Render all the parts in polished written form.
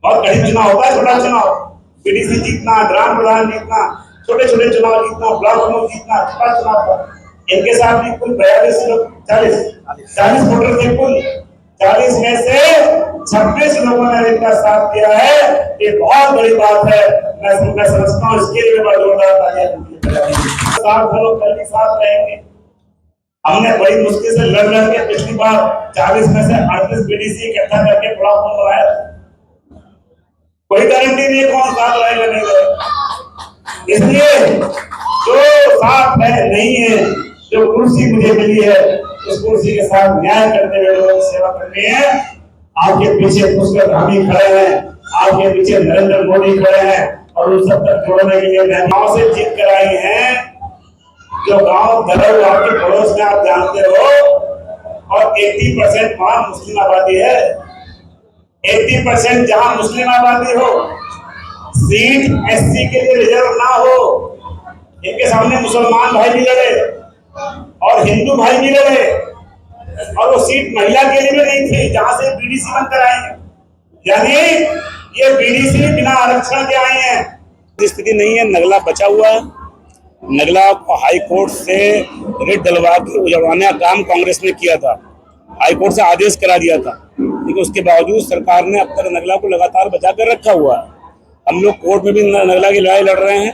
बहुत कठिन चुनाव होता है, छोटा चुनाव, पीडीसी जीतना, ग्राम प्रधान जीतना, छोटे छोटे चुनाव जीतना, ब्लॉक प्रमुख जीतना, छोटा चुनाव। इनके साथ भी कुल 42 लोग, 40 वोटर थे कुल, 40 में से 26 लोगों ने इनका साथ दिया है। ये बहुत बड़ी बात है। मैं समझता हूँ इसके लिए बड़ा जोरदार तालियां। साथ हम लोग कल भी साथ रहेंगे। हमने बड़ी मुश्किल से लड़ के पिछली बार 40 में से 38 पीडीसी इकट्ठा करके ब्लॉक बनाया। कोई गारंटी नहीं कौन साथ रहेगा नहीं रहेगा। इसलिए जो साथ है नहीं है, जो कुर्सी मुझे मिली है उस कुर्सी के साथ न्याय करते हुए लोगों की सेवा करनी है। आपके पीछे पुष्कर धामी खड़े हैं, आपके पीछे नरेंद्र मोदी खड़े हैं और उन सब तक जोड़ने के लिए गांव से जीत कर आई हैं। जो गांव धरल आपके पड़ोस में आप जानते हो, और 80% वहां मुस्लिम आबादी है। 80% जहां मुस्लिम आबादी हो, सीट एससी के लिए रिजर्व ना हो, इनके सामने मुसलमान भाई भी लड़े और हिंदू भाई भी लड़े, और वो सीट महिला के लिए भी नहीं थी जहां से बीडीसी बनकर आई है। यानी ये बीडीसी बिना आरक्षण के आई है। स्थिति नहीं है। नगला बचा हुआ है। नगला को हाई कोर्ट से रिट डलवा के उजड़वाने का काम कांग्रेस ने किया था। हाई कोर्ट से आदेश करा दिया था, लेकिन उसके बावजूद सरकार ने अब तक नगला को लगातार बचा कर रखा हुआ है। हम लोग कोर्ट में भी नगला की लड़ाई लड़ रहे हैं,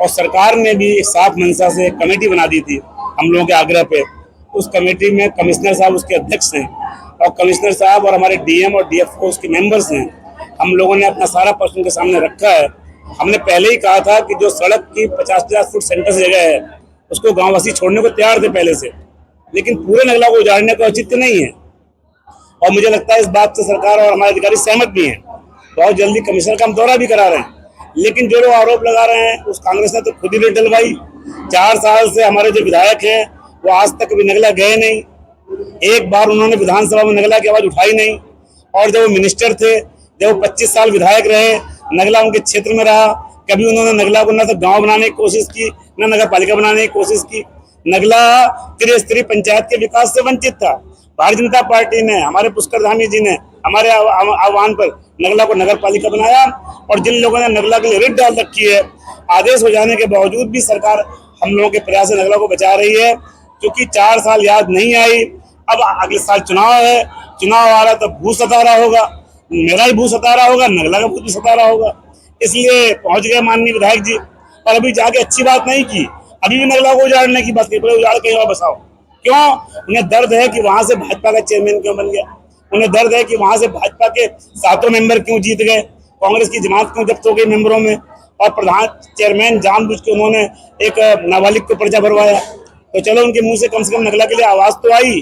और सरकार ने भी साफ मंशा से कमेटी बना दी थी हम लोगों के आग्रह पे। उस कमेटी में कमिश्नर साहब उसके अध्यक्ष हैं, और कमिश्नर साहब और हमारे डीएम और डीएफओ उसके मेंबर्स हैं। हम लोगों ने अपना सारा प्रश्न के सामने रखा है। हमने पहले ही कहा था कि जो सड़क की 50-50 फुट सेंटर से जगह है उसको गांववासी छोड़ने को तैयार थे पहले से, लेकिन पूरे नगला को उजाड़ने का औचित्य नहीं है। और मुझे लगता है इस बात से सरकार और हमारे अधिकारी सहमत भी हैं। बहुत जल्दी कमिश्नर का हम दौरा भी करा रहे हैं। लेकिन जो लोग आरोप लगा रहे हैं, उस कांग्रेस ने तो खुद ही रेट डलवाई। 4 साल से हमारे जो विधायक हैं वो आज तक कभी नगला गए नहीं। एक बार उन्होंने विधानसभा में नगला की आवाज उठाई नहीं। और जब वो मिनिस्टर थे, जब वो 25 साल विधायक रहे, नगला उनके क्षेत्र में रहा, कभी उन्होंने नगला को न तो गांव बनाने की कोशिश की, न नगर पालिका बनाने की कोशिश की। नगला त्रिस्तरीय पंचायत के विकास से वंचित था। भारतीय जनता पार्टी ने, हमारे पुष्कर धामी जी ने हमारे आह्वान पर नगला को नगर पालिका बनाया, और जिन लोगों ने नगला के लिए रिट डाल रखी है, आदेश हो जाने के बावजूद भी सरकार हम लोगों के प्रयास से नगला को बचा रही है। क्योंकि 4 साल याद नहीं आई। अब अगले साल चुनाव है, चुनाव आ रहा तो भूत सता रहा होगा, मेरा ही भूत सता रहा होगा, नगला का भूत भी सता रहा होगा। इसलिए पहुंच गए माननीय विधायक जी, और अभी जाके अच्छी बात नहीं की, अभी भी नगला को उजाड़ने की बात की। उजाड़ कहीं और बसाओ। क्यों? उन्हें दर्द है कि वहां से भाजपा का चेयरमैन क्यों बन गया। उन्हें दर्द है कि वहां से भाजपा के 7 मेंबर क्यों जीत गए, कांग्रेस की जमात क्यों जब्त हो गई मेंबरों में, और प्रधान चेयरमैन जानबूझ के उन्होंने एक नाबालिग को पर्चा भरवाया। तो चलो उनके मुंह से कम नगला के लिए आवाज तो आई।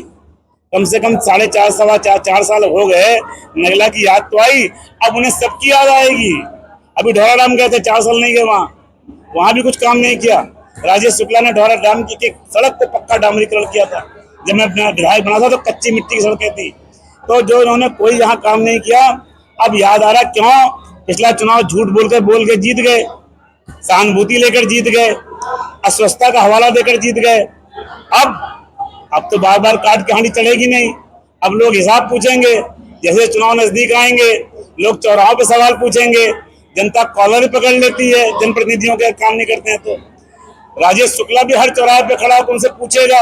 कम से कम 4.5 साल हो गए, नगला की याद तो आई। अब उन्हें सबकी याद आएगी। अभी ढौरा डाम गए थे, 4 साल नहीं गए वहां भी कुछ काम नहीं किया। राजेश शुक्ला ने ढौरा डाम की सड़क को पक्का डामरीकरण किया था। जब मैं अपना विधायक बना था तो कच्ची मिट्टी की सड़कें थी। तो जो उन्होंने कोई यहाँ काम नहीं किया, अब याद आ रहा क्यों? पिछला चुनाव झूठ बोल के जीत गए, सहानुभूति लेकर जीत गए, अस्वस्थता का हवाला देकर जीत गए। अब तो बार बार काट के हांडी चढ़ेगी नहीं। अब लोग हिसाब पूछेंगे। जैसे चुनाव नजदीक आएंगे, लोग चौराहों पे सवाल पूछेंगे। जनता कॉलर पकड़ लेती है जनप्रतिनिधियों के काम नहीं करते हैं तो। राजेश शुक्ला भी हर चौराहे पे खड़ा होकर उनसे पूछेगा,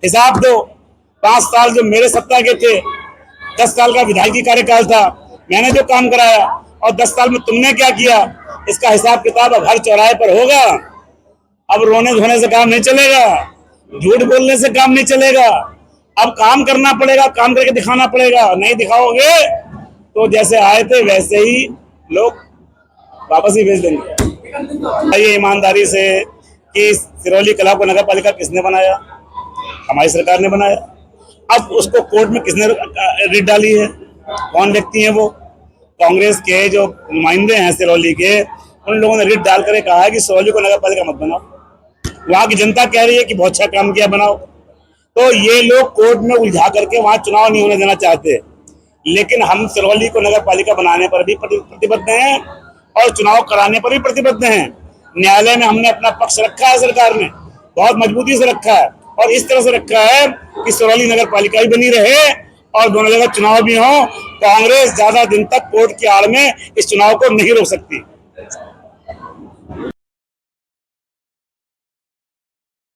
हिसाब दो। 5 साल जो मेरे सत्ता के थे, 10 साल का विधायकी कार्यकाल था, मैंने जो काम कराया, और 10 साल में तुमने क्या किया, इसका हिसाब किताब अब हर चौराहे पर होगा। अब रोने धोने से काम नहीं चलेगा, झूठ बोलने से काम नहीं चलेगा। अब काम करना पड़ेगा, काम करके दिखाना पड़ेगा। नहीं दिखाओगे तो जैसे आए थे वैसे ही लोग वापस ही भेज देंगे। ये ईमानदारी से कि सिरौली कला को नगर पालिका किसने बनाया? हमारी सरकार ने बनाया। अब उसको कोर्ट में किसने रिट डाली है? कौन व्यक्ति है वो? कांग्रेस के जो नुमाइंदे हैं सिरौली के, उन लोगों ने रिट डाल कर कहा है कि सिरौली को नगर पालिका मत बनाओ। वहां की जनता कह रही है कि बहुत अच्छा काम किया, बनाओ। तो ये लोग कोर्ट में उलझा करके वहां चुनाव नहीं होने देना चाहते। लेकिन हम सिरौली को नगर पालिका बनाने पर भी प्रतिबद्ध हैं, और चुनाव कराने पर भी प्रतिबद्ध हैं। न्यायालय में हमने अपना पक्ष रखा है, सरकार ने बहुत मजबूती से रखा है, और इस तरह से रखा है कि सिरौली नगर पालिका भी बनी रहे और दोनों जगह चुनाव भी हो, कांग्रेस ज्यादा दिन तक कोर्ट की आड़ में इस चुनाव को नहीं रोक सकती।